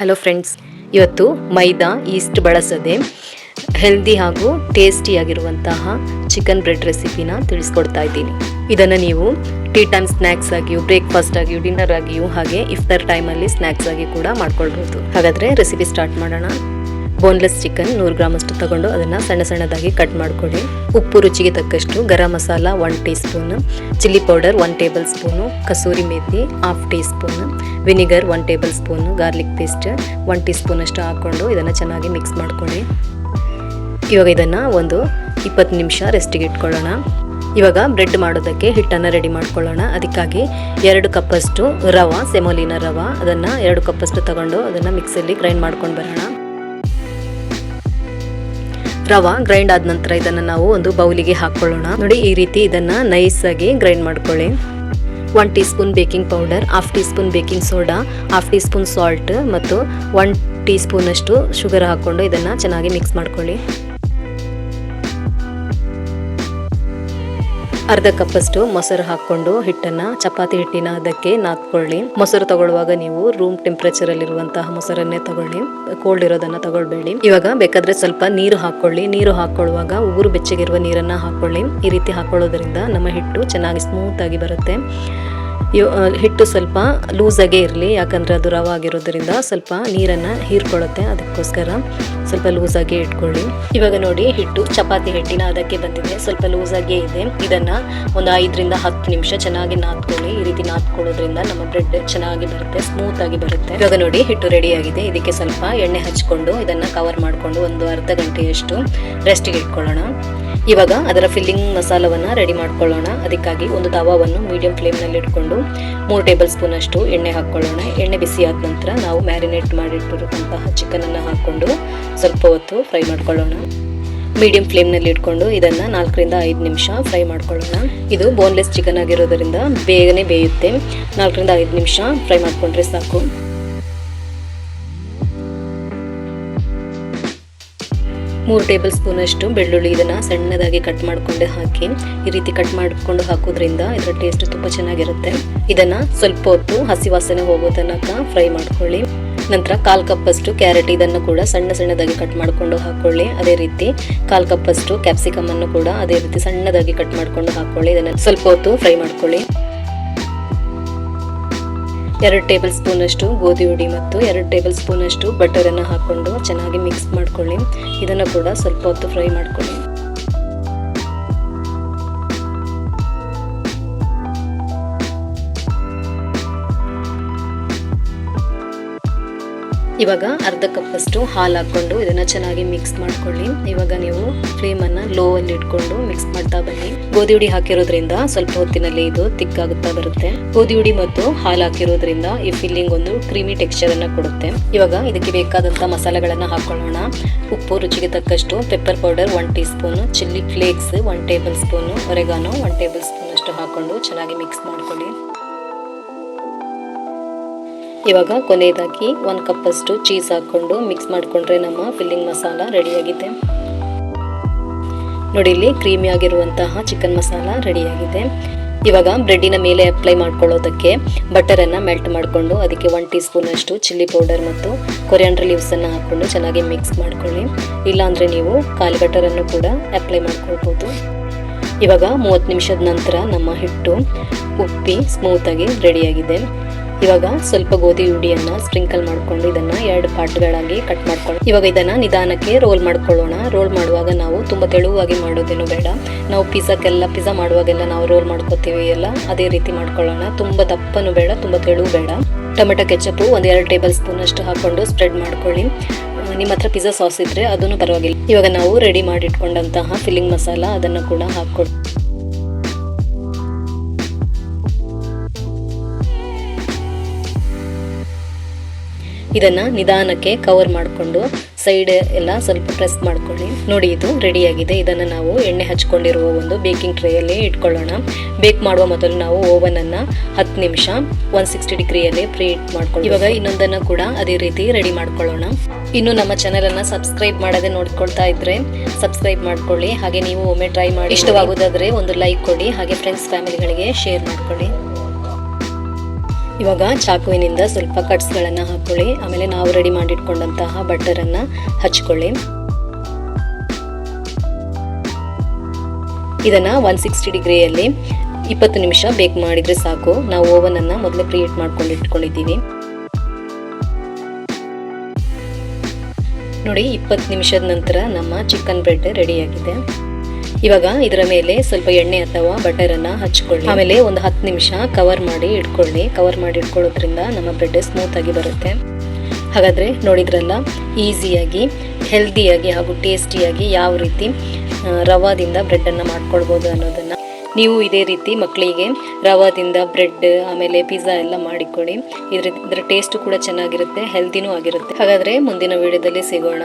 Hello friends, ಇವತ್ತು ಮೈದಾ East ಬಳಸದೆ healthy ಹಾಗೂ ಟೇಸ್ಟಿಯಾಗಿರುವಂತಹ ಚಿಕನ್ ಬ್ರೆಡ್ ರೆಸಿಪಿನ ತಿಳಿಸ್ಕೊಡ್ತಾ ಇದ್ದೀನಿ. ಇದನ್ನು ನೀವು ಟೀ ಟೈಮ್ ಸ್ನ್ಯಾಕ್ಸ್ ಆಗಿಯೂ, ಬ್ರೇಕ್ಫಾಸ್ಟ್ ಆಗಿಯೂ, ಡಿನ್ನರ್ ಆಗಿಯೂ, ಹಾಗೆ ಇಫ್ತಾರ್ ಟೈಮಲ್ಲಿ ಸ್ನ್ಯಾಕ್ಸ್ ಆಗಿ ಕೂಡ ಮಾಡ್ಕೊಳ್ಬೋದು. ಹಾಗಾದರೆ ರೆಸಿಪಿ ಸ್ಟಾರ್ಟ್ ಮಾಡೋಣ. ಬೋನ್ಲೆಸ್ ಚಿಕನ್ 100 ಗ್ರಾಮ್ ಅಷ್ಟು ತಗೊಂಡು ಅದನ್ನು ಸಣ್ಣ ಸಣ್ಣದಾಗಿ ಕಟ್ ಮಾಡ್ಕೊಳ್ಳಿ. ಉಪ್ಪು ರುಚಿಗೆ ತಕ್ಕಷ್ಟು, garam masala 1 teaspoon, chilli powder 1 tablespoon, kasuri methi 1/2 teaspoon, vinegar 1 tablespoon, garlic paste 1 teaspoon ಅಷ್ಟು ಹಾಕ್ಕೊಂಡು ಇದನ್ನು ಚೆನ್ನಾಗಿ ಮಿಕ್ಸ್ ಮಾಡ್ಕೊಳ್ಳಿ. ಇವಾಗ ಇದನ್ನು ಒಂದು 20 ನಿಮಿಷ ರೆಸ್ಟಿಗೆ ಇಟ್ಕೊಳ್ಳೋಣ. ಇವಾಗ ಬ್ರೆಡ್ ಮಾಡೋದಕ್ಕೆ ಹಿಟ್ಟನ್ನು ರೆಡಿ ಮಾಡ್ಕೊಳ್ಳೋಣ. ಅದಕ್ಕಾಗಿ 2 ಕಪ್ಪಷ್ಟು ರವೆ, ಸೆಮೋಲಿನ ರವೆ, ಅದನ್ನು 2 ಕಪ್ಪಷ್ಟು ತಗೊಂಡು ಅದನ್ನು ಮಿಕ್ಸಿಯಲ್ಲಿ ಗ್ರೈಂಡ್ ಮಾಡ್ಕೊಂಡು ಬರೋಣ. ರವೆ ಗ್ರೈಂಡ್ ಆದ ನಂತರ ಇದನ್ನು ನಾವು ಒಂದು ಬೌಲಿಗೆ ಹಾಕ್ಕೊಳ್ಳೋಣ. ನೋಡಿ, ಈ ರೀತಿ ಇದನ್ನು ನೈಸಾಗಿ ಗ್ರೈಂಡ್ ಮಾಡ್ಕೊಳ್ಳಿ. 1 tea spoon baking powder, 1/2 tea spoon baking soda, 1/2 tea spoon salt ಮತ್ತು 1 ಟೀ ಸ್ಪೂನ್ ಅಷ್ಟು ಶುಗರ್ ಹಾಕ್ಕೊಂಡು ಇದನ್ನು ಚೆನ್ನಾಗಿ ಮಿಕ್ಸ್ ಮಾಡ್ಕೊಳ್ಳಿ. ಅರ್ಧ ಕಪ್ಪಷ್ಟು ಮೊಸರು ಹಾಕ್ಕೊಂಡು ಹಿಟ್ಟನ್ನು ಚಪಾತಿ ಹಿಟ್ಟಿನ ಅದಕ್ಕೆ ನಾದ್ಕೊಳ್ಳಿ. ಮೊಸರು ತಗೊಳ್ಳುವಾಗ ನೀವು ರೂಮ್ ಟೆಂಪರೇಚರ್ ಅಲ್ಲಿರುವಂತಹ ಮೊಸರನ್ನೇ ತಗೊಳ್ಳಿ, ಕೋಲ್ಡ್ ಇರೋದನ್ನ ತಗೊಳ್ಬೇಡಿ. ಇವಾಗ ಬೇಕಾದ್ರೆ ಸ್ವಲ್ಪ ನೀರು ಹಾಕೊಳ್ಳಿ. ನೀರು ಹಾಕೊಳ್ಳುವಾಗ ಉಗುರು ಬೆಚ್ಚಗಿರುವ ನೀರನ್ನ ಹಾಕೊಳ್ಳಿ. ಈ ರೀತಿ ಹಾಕೊಳ್ಳೋದ್ರಿಂದ ನಮ್ಮ ಹಿಟ್ಟು ಚೆನ್ನಾಗಿ ಸ್ಮೂತ್ ಆಗಿ ಬರುತ್ತೆ. ಹಿಟ್ಟು ಸ್ವಲ್ಪ ಲೂಸಾಗೇ ಇರಲಿ, ಯಾಕಂದರೆ ಅದು ರವೆ ಆಗಿರೋದ್ರಿಂದ ಸ್ವಲ್ಪ ನೀರನ್ನು ಹೀರ್ಕೊಳ್ಳುತ್ತೆ. ಅದಕ್ಕೋಸ್ಕರ ಸ್ವಲ್ಪ ಲೂಸಾಗಿ ಇಟ್ಕೊಳ್ಳಿ. ಇವಾಗ ನೋಡಿ, ಹಿಟ್ಟು ಚಪಾತಿ ಹಿಟ್ಟಿನ ಅದಕ್ಕೆ ಬಂದಿದೆ, ಸ್ವಲ್ಪ ಲೂಸಾಗೇ ಇದೆ. ಇದನ್ನು ಒಂದು 5 ರಿಂದ 10 ನಿಮಿಷ ಚೆನ್ನಾಗಿ ನಾದ್ಕೊಳ್ಳಿ. ಈ ರೀತಿ ನಾದ್ಕೊಳ್ಳೋದ್ರಿಂದ ನಮ್ಮ ಬ್ರೆಡ್ ಚೆನ್ನಾಗಿ ಬರುತ್ತೆ, ಸ್ಮೂತ್ ಆಗಿ ಬರುತ್ತೆ. ಇವಾಗ ನೋಡಿ, ಹಿಟ್ಟು ರೆಡಿ ಆಗಿದೆ. ಇದಕ್ಕೆ ಸ್ವಲ್ಪ ಎಣ್ಣೆ ಹಚ್ಕೊಂಡು ಇದನ್ನು ಕವರ್ ಮಾಡಿಕೊಂಡು ಒಂದು ಅರ್ಧ ಗಂಟೆಯಷ್ಟು ರೆಸ್ಟಿಗೆ ಇಟ್ಕೊಳ್ಳೋಣ. ಇವಾಗ ಅದರ ಫಿಲ್ಲಿಂಗ್ ಮಸಾಲವನ್ನು ರೆಡಿ ಮಾಡ್ಕೊಳ್ಳೋಣ. ಅದಕ್ಕಾಗಿ ಒಂದು ತವಾವನ್ನು ಮೀಡಿಯಂ ಫ್ಲೇಮ್ನಲ್ಲಿ ಇಟ್ಕೊಂಡು 3 ಟೇಬಲ್ ಸ್ಪೂನ್ ಅಷ್ಟು ಎಣ್ಣೆ ಹಾಕ್ಕೊಳ್ಳೋಣ. ಎಣ್ಣೆ ಬಿಸಿ ಆದ ನಂತರ ನಾವು ಮ್ಯಾರಿನೇಟ್ ಮಾಡಿಟ್ಟಿರುವಂತಹ ಚಿಕನನ್ನು ಹಾಕ್ಕೊಂಡು ಸ್ವಲ್ಪ ಹೊತ್ತು ಫ್ರೈ ಮಾಡ್ಕೊಳ್ಳೋಣ. ಮೀಡಿಯಂ ಫ್ಲೇಮ್ನಲ್ಲಿ ಇಟ್ಕೊಂಡು ಇದನ್ನು 4 ರಿಂದ 5 ನಿಮಿಷ ಫ್ರೈ ಮಾಡ್ಕೊಳ್ಳೋಣ. ಇದು ಬೋನ್ಲೆಸ್ ಚಿಕನ್ ಆಗಿರೋದರಿಂದ ಬೇಗನೆ ಬೇಯುತ್ತೆ. 4 ರಿಂದ 5 ನಿಮಿಷ ಫ್ರೈ ಮಾಡಿಕೊಂಡ್ರೆ ಸಾಕು. 3 ಟೇಬಲ್ ಸ್ಪೂನ್ ಅಷ್ಟು ಬೆಳ್ಳುಳ್ಳಿ, ಇದನ್ನು ಸಣ್ಣದಾಗಿ ಕಟ್ ಮಾಡಿಕೊಂಡು ಹಾಕಿ. ಈ ರೀತಿ ಕಟ್ ಮಾಡಿಕೊಂಡು ಹಾಕೋದ್ರಿಂದ ಇದರ ಟೇಸ್ಟ್ ತುಂಬ ಚೆನ್ನಾಗಿರುತ್ತೆ. ಇದನ್ನು ಸ್ವಲ್ಪ ಹೊತ್ತು ಹಸಿ ವಾಸನೆ ಹೋಗೋ ತನಕ ಫ್ರೈ ಮಾಡ್ಕೊಳ್ಳಿ. ನಂತರ 1/4 ಕಪ್ ಅಷ್ಟು ಕ್ಯಾರೆಟ್, ಇದನ್ನು ಕೂಡ ಸಣ್ಣದಾಗಿ ಕಟ್ ಮಾಡಿಕೊಂಡು ಹಾಕೊಳ್ಳಿ. ಅದೇ ರೀತಿ 1/4 ಕಪ್ ಅಷ್ಟು ಕ್ಯಾಪ್ಸಿಕಮ್ ಅನ್ನು ಕೂಡ ಅದೇ ರೀತಿ ಸಣ್ಣದಾಗಿ ಕಟ್ ಮಾಡಿಕೊಂಡು ಹಾಕೊಳ್ಳಿ. ಇದನ್ನು ಸ್ವಲ್ಪ ಹೊತ್ತು ಫ್ರೈ ಮಾಡ್ಕೊಳ್ಳಿ. 2 ಟೇಬಲ್ ಸ್ಪೂನ್ ಅಷ್ಟು ಗೋಧಿ ಹುಡಿ ಮತ್ತು 2 ಟೇಬಲ್ ಸ್ಪೂನ್ ಅಷ್ಟು ಬಟರನ್ನು ಹಾಕೊಂಡು ಚೆನ್ನಾಗಿ ಮಿಕ್ಸ್ ಮಾಡ್ಕೊಳ್ಳಿ. ಇದನ್ನು ಕೂಡ ಸ್ವಲ್ಪ ಹೊತ್ತು ಫ್ರೈ ಮಾಡ್ಕೊಳ್ಳಿ. ಇವಾಗ ಅರ್ಧ ಕಪ್ ಅಷ್ಟು ಹಾಲು ಹಾಕೊಂಡು ಇದನ್ನ ಚೆನ್ನಾಗಿ ಮಿಕ್ಸ್ ಮಾಡ್ಕೊಳ್ಳಿ. ಇವಾಗ ನೀವು ಫ್ಲೇಮನ್ನು ಲೋ ಅಲ್ಲಿ ಇಟ್ಕೊಂಡು ಮಿಕ್ಸ್ ಮಾಡ್ತಾ ಬನ್ನಿ. ಗೋಧಿ ಹುಡಿ ಹಾಕಿರೋದ್ರಿಂದ ಸ್ವಲ್ಪ ಹೊತ್ತಿನಲ್ಲಿ ಇದು ತಿಕ್ಕಾಗುತ್ತಾ ಬರುತ್ತೆ. ಗೋಧಿ ಹುಡಿ ಮತ್ತು ಹಾಲು ಹಾಕಿರೋದ್ರಿಂದ ಈ ಫಿಲ್ಲಿಂಗ್ ಒಂದು ಕ್ರೀಮಿ ಟೆಕ್ಸ್ಚರ್ ಅನ್ನ ಕೊಡುತ್ತೆ. ಇವಾಗ ಇದಕ್ಕೆ ಬೇಕಾದಂತ ಮಸಾಲೆಗಳನ್ನ ಹಾಕೊಳ್ಳೋಣ. ಉಪ್ಪು ರುಚಿಗೆ ತಕ್ಕಷ್ಟು, pepper powder 1 teaspoon, chilli flakes 1 tablespoon, oregano 1 tablespoon ಅಷ್ಟು ಹಾಕೊಂಡು ಚೆನ್ನಾಗಿ ಮಿಕ್ಸ್ ಮಾಡ್ಕೊಳ್ಳಿ. ಇವಾಗ ಕೊನೆಯದಾಗಿ 1 ಕಪ್ ಅಷ್ಟು ಚೀಸ್ ಹಾಕೊಂಡು ಮಿಕ್ಸ್ ಮಾಡಿಕೊಂಡ್ರೆ ನಮ್ಮ ಫಿಲ್ಲಿಂಗ್ ಮಸಾಲ ರೆಡಿಯಾಗಿದೆ. ನೋಡಿ, ಇಲ್ಲಿ ಕ್ರೀಮಿ ಆಗಿರುವಂತಹ ಚಿಕನ್ ಮಸಾಲ ರೆಡಿಯಾಗಿದೆ. ಇವಾಗ ಬ್ರೆಡ್ಡಿನ ಮೇಲೆ ಅಪ್ಲೈ ಮಾಡ್ಕೊಳ್ಳೋದಕ್ಕೆ ಬಟರನ್ನು ಮೆಲ್ಟ್ ಮಾಡಿಕೊಂಡು ಅದಕ್ಕೆ 1 ಟೀ ಸ್ಪೂನ್ ಅಷ್ಟು ಚಿಲ್ಲಿ ಪೌಡರ್ ಮತ್ತು ಕೊರಿಯಾಂಡರ್ ಲೀವ್ಸನ್ನು ಹಾಕ್ಕೊಂಡು ಚೆನ್ನಾಗಿ ಮಿಕ್ಸ್ ಮಾಡ್ಕೊಳ್ಳಿ. ಇಲ್ಲಾಂದರೆ ನೀವು ಖಾಲಿ ಬಟರನ್ನು ಕೂಡ ಅಪ್ಲೈ ಮಾಡ್ಕೊಳ್ಬೋದು. ಇವಾಗ 30 ನಿಮಿಷದ ನಂತರ ನಮ್ಮ ಹಿಟ್ಟು ಉಪ್ಪಿ ಸ್ಮೂತಾಗಿ ರೆಡಿಯಾಗಿದೆ. ಇವಾಗ ಸ್ವಲ್ಪ ಗೋಧಿ ಹುಡಿಯನ್ನು ಸ್ಪ್ರಿಂಕಲ್ ಮಾಡಿಕೊಂಡು ಇದನ್ನು 2 ಪಾರ್ಟ್ಗಳಾಗಿ ಕಟ್ ಮಾಡ್ಕೊಂಡು ಇವಾಗ ಇದನ್ನು ನಿಧಾನಕ್ಕೆ ರೋಲ್ ಮಾಡ್ಕೊಳ್ಳೋಣ. ರೋಲ್ ಮಾಡುವಾಗ ನಾವು ತುಂಬ ತೆಳುವಾಗಿ ಮಾಡೋದೇನು ಬೇಡ. ನಾವು ಪಿಜ್ಜಾ ಮಾಡುವಾಗೆಲ್ಲ ನಾವು ರೋಲ್ ಮಾಡ್ಕೋತೀವಿ ಎಲ್ಲ, ಅದೇ ರೀತಿ ಮಾಡ್ಕೊಳ್ಳೋಣ. ತುಂಬ ದಪ್ಪನೂ ಬೇಡ, ತುಂಬ ತೆಳು ಬೇಡ. ಟೊಮೆಟೊ ಕೆಚಪ್ಪು 1-2 ಟೇಬಲ್ ಸ್ಪೂನ್ ಅಷ್ಟು ಹಾಕೊಂಡು ಸ್ಪ್ರೆಡ್ ಮಾಡ್ಕೊಳ್ಳಿ. ನಿಮ್ಮ ಹತ್ರ ಪಿಜ್ಜಾ ಸಾಸ್ ಇದ್ರೆ ಅದನ್ನು ಪರವಾಗಿಲ್ಲ. ಇವಾಗ ನಾವು ರೆಡಿ ಮಾಡಿಟ್ಕೊಂಡಂತಹ ಫಿಲ್ಲಿಂಗ್ ಮಸಾಲ ಅದನ್ನು ಕೂಡ ಹಾಕ್ಕೊಳ್ಳಿ. ಇದನ್ನು ನಿಧಾನಕ್ಕೆ ಕವರ್ ಮಾಡಿಕೊಂಡು ಸೈಡ್ ಎಲ್ಲ ಸ್ವಲ್ಪ ಪ್ರೆಸ್ ಮಾಡ್ಕೊಳ್ಳಿ. ನೋಡಿ, ಇದು ರೆಡಿಯಾಗಿದೆ. ಇದನ್ನು ನಾವು ಎಣ್ಣೆ ಹಚ್ಕೊಂಡಿರುವ ಒಂದು ಬೇಕಿಂಗ್ ಟ್ರೇಯಲ್ಲಿ ಇಟ್ಕೊಳ್ಳೋಣ. ಬೇಕ್ ಮಾಡುವ ಮೊದಲು ನಾವು ಓವನನ್ನು 10 ನಿಮಿಷ 160 ಡಿಗ್ರಿಯಲ್ಲಿ ಪ್ರೀ ಹೀಟ್ ಮಾಡ್ಕೊಳ್ಳಿ. ಇವಾಗ ಇನ್ನೊಂದನ್ನು ಕೂಡ ಅದೇ ರೀತಿ ರೆಡಿ ಮಾಡ್ಕೊಳ್ಳೋಣ. ಇನ್ನು ನಮ್ಮ ಚಾನಲನ್ನು ಸಬ್ಸ್ಕ್ರೈಬ್ ಮಾಡದೆ ನೋಡ್ಕೊಳ್ತಾ ಇದ್ರೆ ಸಬ್ಸ್ಕ್ರೈಬ್ ಮಾಡ್ಕೊಳ್ಳಿ. ಹಾಗೆ ನೀವು ಒಮ್ಮೆ ಟ್ರೈ ಮಾಡಿ ಇಷ್ಟವಾಗೋದಾದರೆ ಒಂದು ಲೈಕ್ ಕೊಡಿ. ಹಾಗೆ ಫ್ರೆಂಡ್ಸ್ ಫ್ಯಾಮಿಲಿಗಳಿಗೆ ಶೇರ್ ಮಾಡ್ಕೊಳ್ಳಿ. ಇವಾಗ ಚಾಕುವಿನಿಂದ ಸ್ವಲ್ಪ ಕಟ್ಸ್ಗಳನ್ನು ಹಾಕೊಳ್ಳಿ. ಆಮೇಲೆ ನಾವು ರೆಡಿ ಮಾಡಿಟ್ಕೊಂಡಂತಹ ಬಟರನ್ನು ಹಚ್ಕೊಳ್ಳಿ. ಇದನ್ನು 160 ಡಿಗ್ರಿಯಲ್ಲಿ 20 ನಿಮಿಷ ಬೇಕ್ ಮಾಡಿದರೆ ಸಾಕು. ನಾವು ಓವನನ್ನು ಮೊದಲೇ ಪ್ರೀಹೀಟ್ ಮಾಡ್ಕೊಂಡು ಇಟ್ಕೊಂಡಿದ್ದೀವಿ. ನೋಡಿ 20 ನಿಮಿಷದ ನಂತರ ನಮ್ಮ ಚಿಕನ್ ಬ್ರೆಡ್ ರೆಡಿಯಾಗಿದೆ. ಇವಾಗ ಇದರ ಮೇಲೆ ಸ್ವಲ್ಪ ಎಣ್ಣೆ ಅಥವಾ ಬಟರನ್ನು ಹಚ್ಕೊಳ್ಳಿ. ಆಮೇಲೆ ಒಂದು 10 ನಿಮಿಷ ಕವರ್ ಮಾಡಿ ಇಟ್ಕೊಳ್ಳಿ. ಕವರ್ ಮಾಡಿ ಇಟ್ಕೊಳ್ಳೋದ್ರಿಂದ ನಮ್ಮ ಬ್ರೆಡ್ ಸ್ಮೂತ್ ಆಗಿ ಬರುತ್ತೆ. ಹಾಗಾದರೆ ನೋಡಿದ್ರಲ್ಲ, ಈಸಿಯಾಗಿ, ಹೆಲ್ದಿಯಾಗಿ ಹಾಗೂ ಟೇಸ್ಟಿಯಾಗಿ ಯಾವ ರೀತಿ ರವಾದಿಂದ ಬ್ರೆಡ್ಡನ್ನು ಮಾಡ್ಕೊಳ್ಬೋದು ಅನ್ನೋದನ್ನು ನೀವು ಇದೇ ರೀತಿ ಮಕ್ಕಳಿಗೆ ರವಾದಿಂದ ಬ್ರೆಡ್ ಆಮೇಲೆ ಪಿಜ್ಜಾ ಎಲ್ಲ ಮಾಡಿಕೊಡಿ. ಇದರ ಟೇಸ್ಟ್ ಕೂಡ ಚೆನ್ನಾಗಿರುತ್ತೆ, ಹೆಲ್ದಿನೂ ಆಗಿರುತ್ತೆ. ಹಾಗಾದರೆ ಮುಂದಿನ ವಿಡಿಯೋದಲ್ಲಿ ಸಿಗೋಣ.